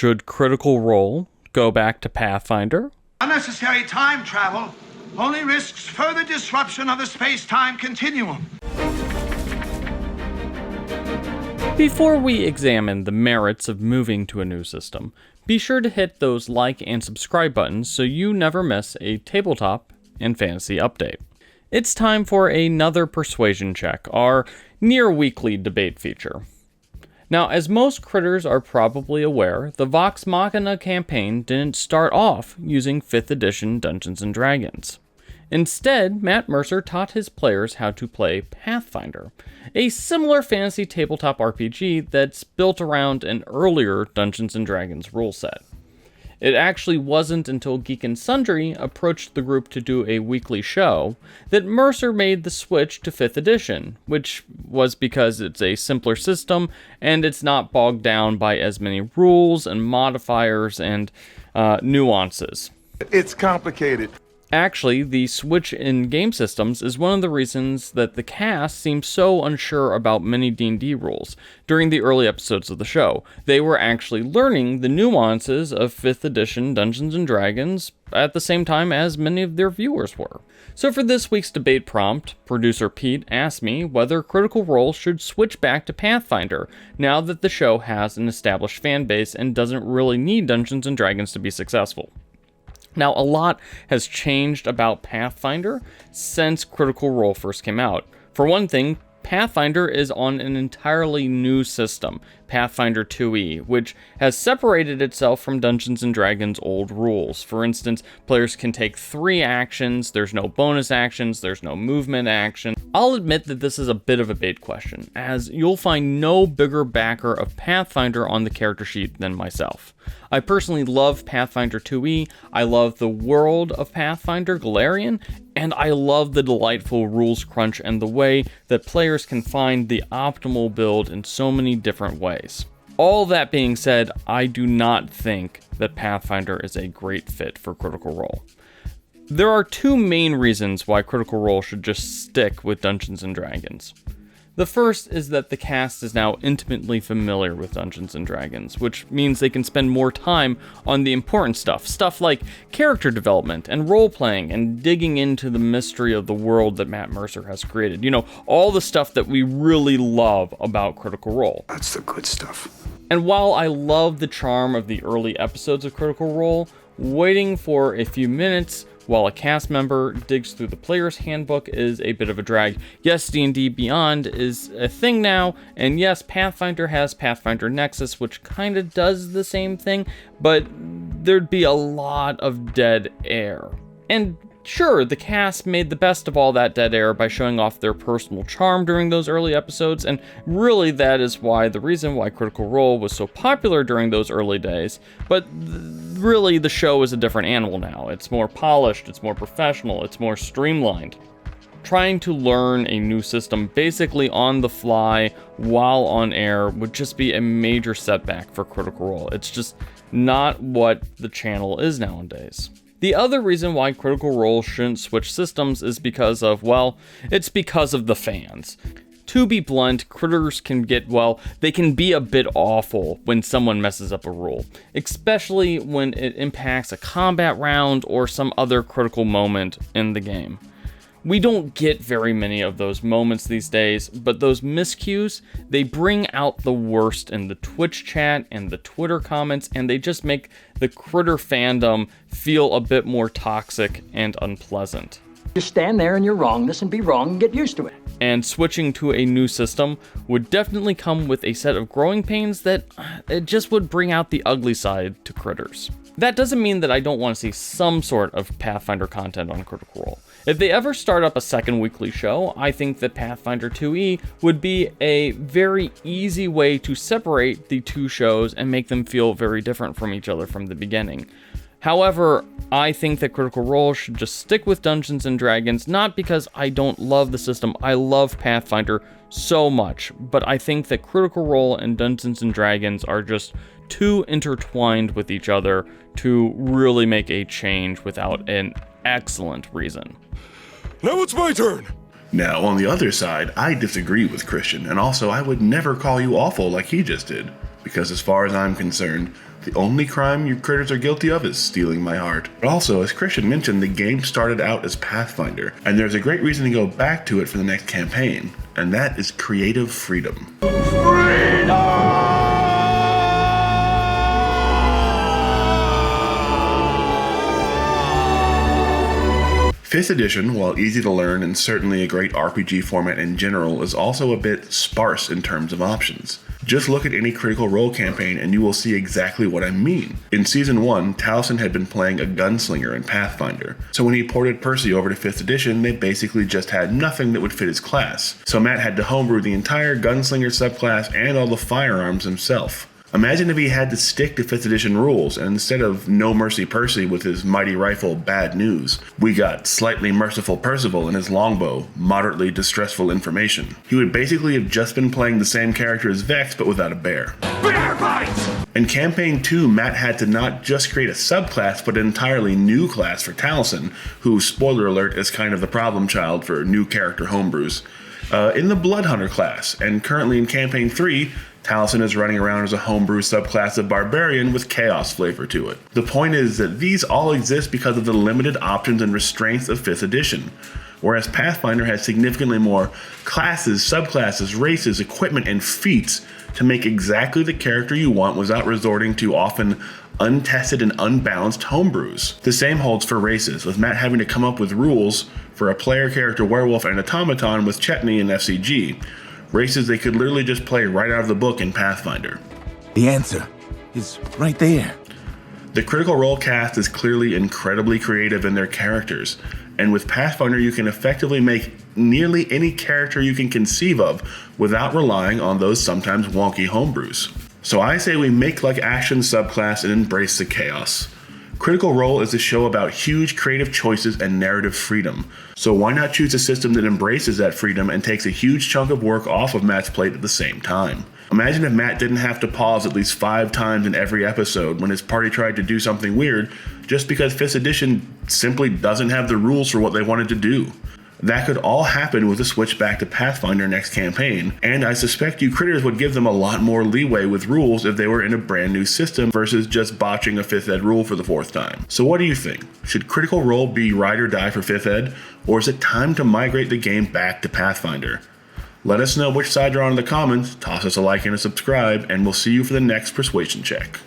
Should Critical Role go back to Pathfinder? Unnecessary time travel only risks further disruption of the space-time continuum. Before we examine the merits of moving to a new system, be sure to hit those like and subscribe buttons so you never miss a tabletop and fantasy update. It's time for another Persuasion Check, our near-weekly debate feature. Now, as most critters are probably aware, the Vox Machina campaign didn't start off using 5th edition Dungeons & Dragons. Instead, Matt Mercer taught his players how to play Pathfinder, a similar fantasy tabletop RPG that's built around an earlier Dungeons & Dragons rule set. It actually wasn't until Geek and Sundry approached the group to do a weekly show that Mercer made the switch to 5th edition, which was because it's a simpler system and it's not bogged down by as many rules and modifiers and nuances. It's complicated. Actually, the switch in game systems is one of the reasons that the cast seemed so unsure about many D&D rules during the early episodes of the show. They were actually learning the nuances of 5th edition Dungeons & Dragons at the same time as many of their viewers were. So for this week's debate prompt, producer Pete asked me whether Critical Role should switch back to Pathfinder now that the show has an established fan base and doesn't really need Dungeons & Dragons to be successful. Now, a lot has changed about Pathfinder since Critical Role first came out. For one thing, Pathfinder is on an entirely new system, Pathfinder 2e, which has separated itself from Dungeons & Dragons' old rules. For instance, players can take 3 actions, there's no bonus actions, there's no movement action. I'll admit that this is a bit of a bait question, as you'll find no bigger backer of Pathfinder on the character sheet than myself. I personally love Pathfinder 2e, I love the world of Pathfinder, Galarian, and I love the delightful rules crunch and the way that players can find the optimal build in so many different ways. All that being said, I do not think that Pathfinder is a great fit for Critical Role. There are 2 main reasons why Critical Role should just stick with Dungeons & Dragons. The first is that the cast is now intimately familiar with Dungeons & Dragons, which means they can spend more time on the important stuff like character development and role-playing and digging into the mystery of the world that Matt Mercer has created. You know, all the stuff that we really love about Critical Role. That's the good stuff. And while I love the charm of the early episodes of Critical Role, waiting for a few minutes while a cast member digs through the player's handbook is a bit of a drag. Yes, D&D Beyond is a thing now, and yes, Pathfinder has Pathfinder Nexus, which kind of does the same thing, but there'd be a lot of dead air. And sure, the cast made the best of all that dead air by showing off their personal charm during those early episodes, and really that is the reason why Critical Role was so popular during those early days. But really, the show is a different animal now. It's more polished, it's more professional, it's more streamlined. Trying to learn a new system basically on the fly while on air would just be a major setback for Critical Role. It's just not what the channel is nowadays. The other reason why Critical Role shouldn't switch systems is because of the fans. To be blunt, critters can they can be a bit awful when someone messes up a rule, especially when it impacts a combat round or some other critical moment in the game. We don't get very many of those moments these days, but those miscues, they bring out the worst in the Twitch chat and the Twitter comments, and they just make the critter fandom feel a bit more toxic and unpleasant. Just stand there in your wrongness and be wrong and get used to it. And switching to a new system would definitely come with a set of growing pains that it just would bring out the ugly side to critters. That doesn't mean that I don't want to see some sort of Pathfinder content on Critical Role. If they ever start up a second weekly show, I think that Pathfinder 2e would be a very easy way to separate the 2 shows and make them feel very different from each other from the beginning. However, I think that Critical Role should just stick with Dungeons & Dragons, not because I don't love the system, I love Pathfinder so much, but I think that Critical Role and Dungeons & Dragons are just too intertwined with each other to really make a change without an excellent reason. Now it's my turn! Now, on the other side, I disagree with Christian, and also I would never call you awful like he just did, because as far as I'm concerned, The only crime you critters are guilty of is stealing my heart. But also, as Christian mentioned, the game started out as Pathfinder, and there's a great reason to go back to it for the next campaign, and that is creative freedom. Fifth edition, while easy to learn and certainly a great RPG format in general, is also a bit sparse in terms of options. Just look at any Critical Role campaign and you will see exactly what I mean. In Season 1, Taliesin had been playing a gunslinger in Pathfinder, so when he ported Percy over to 5th edition, they basically just had nothing that would fit his class. So Matt had to homebrew the entire gunslinger subclass and all the firearms himself. Imagine if he had to stick to 5th edition rules, and instead of No Mercy Percy with his mighty rifle Bad News, we got Slightly Merciful Percival and his longbow, Moderately Distressful Information. He would basically have just been playing the same character as Vex, but without a bear. Bear fight! In Campaign 2, Matt had to not just create a subclass, but an entirely new class for Taliesin, who, spoiler alert, is kind of the problem child for new character homebrews, in the Bloodhunter class, and currently in Campaign 3, Taliesin is running around as a homebrew subclass of Barbarian with Chaos flavor to it. The point is that these all exist because of the limited options and restraints of 5th edition, whereas Pathfinder has significantly more classes, subclasses, races, equipment, and feats to make exactly the character you want without resorting to often untested and unbalanced homebrews. The same holds for races, with Matt having to come up with rules for a player character werewolf and automaton with Chetney and FCG, races they could literally just play right out of the book in Pathfinder. The answer is right there. The Critical Role cast is clearly incredibly creative in their characters, and with Pathfinder you can effectively make nearly any character you can conceive of without relying on those sometimes wonky homebrews. So I say we make like action subclass and embrace the chaos. Critical Role is a show about huge creative choices and narrative freedom, so why not choose a system that embraces that freedom and takes a huge chunk of work off of Matt's plate at the same time? Imagine if Matt didn't have to pause at least 5 times in every episode when his party tried to do something weird just because 5th edition simply doesn't have the rules for what they wanted to do. That could all happen with a switch back to Pathfinder next campaign, and I suspect you critters would give them a lot more leeway with rules if they were in a brand new system versus just botching a 5th ed rule for the 4th time. So what do you think? Should Critical Role be ride or die for 5th ed, or is it time to migrate the game back to Pathfinder? Let us know which side you're on in the comments, toss us a like and a subscribe, and we'll see you for the next Persuasion Check.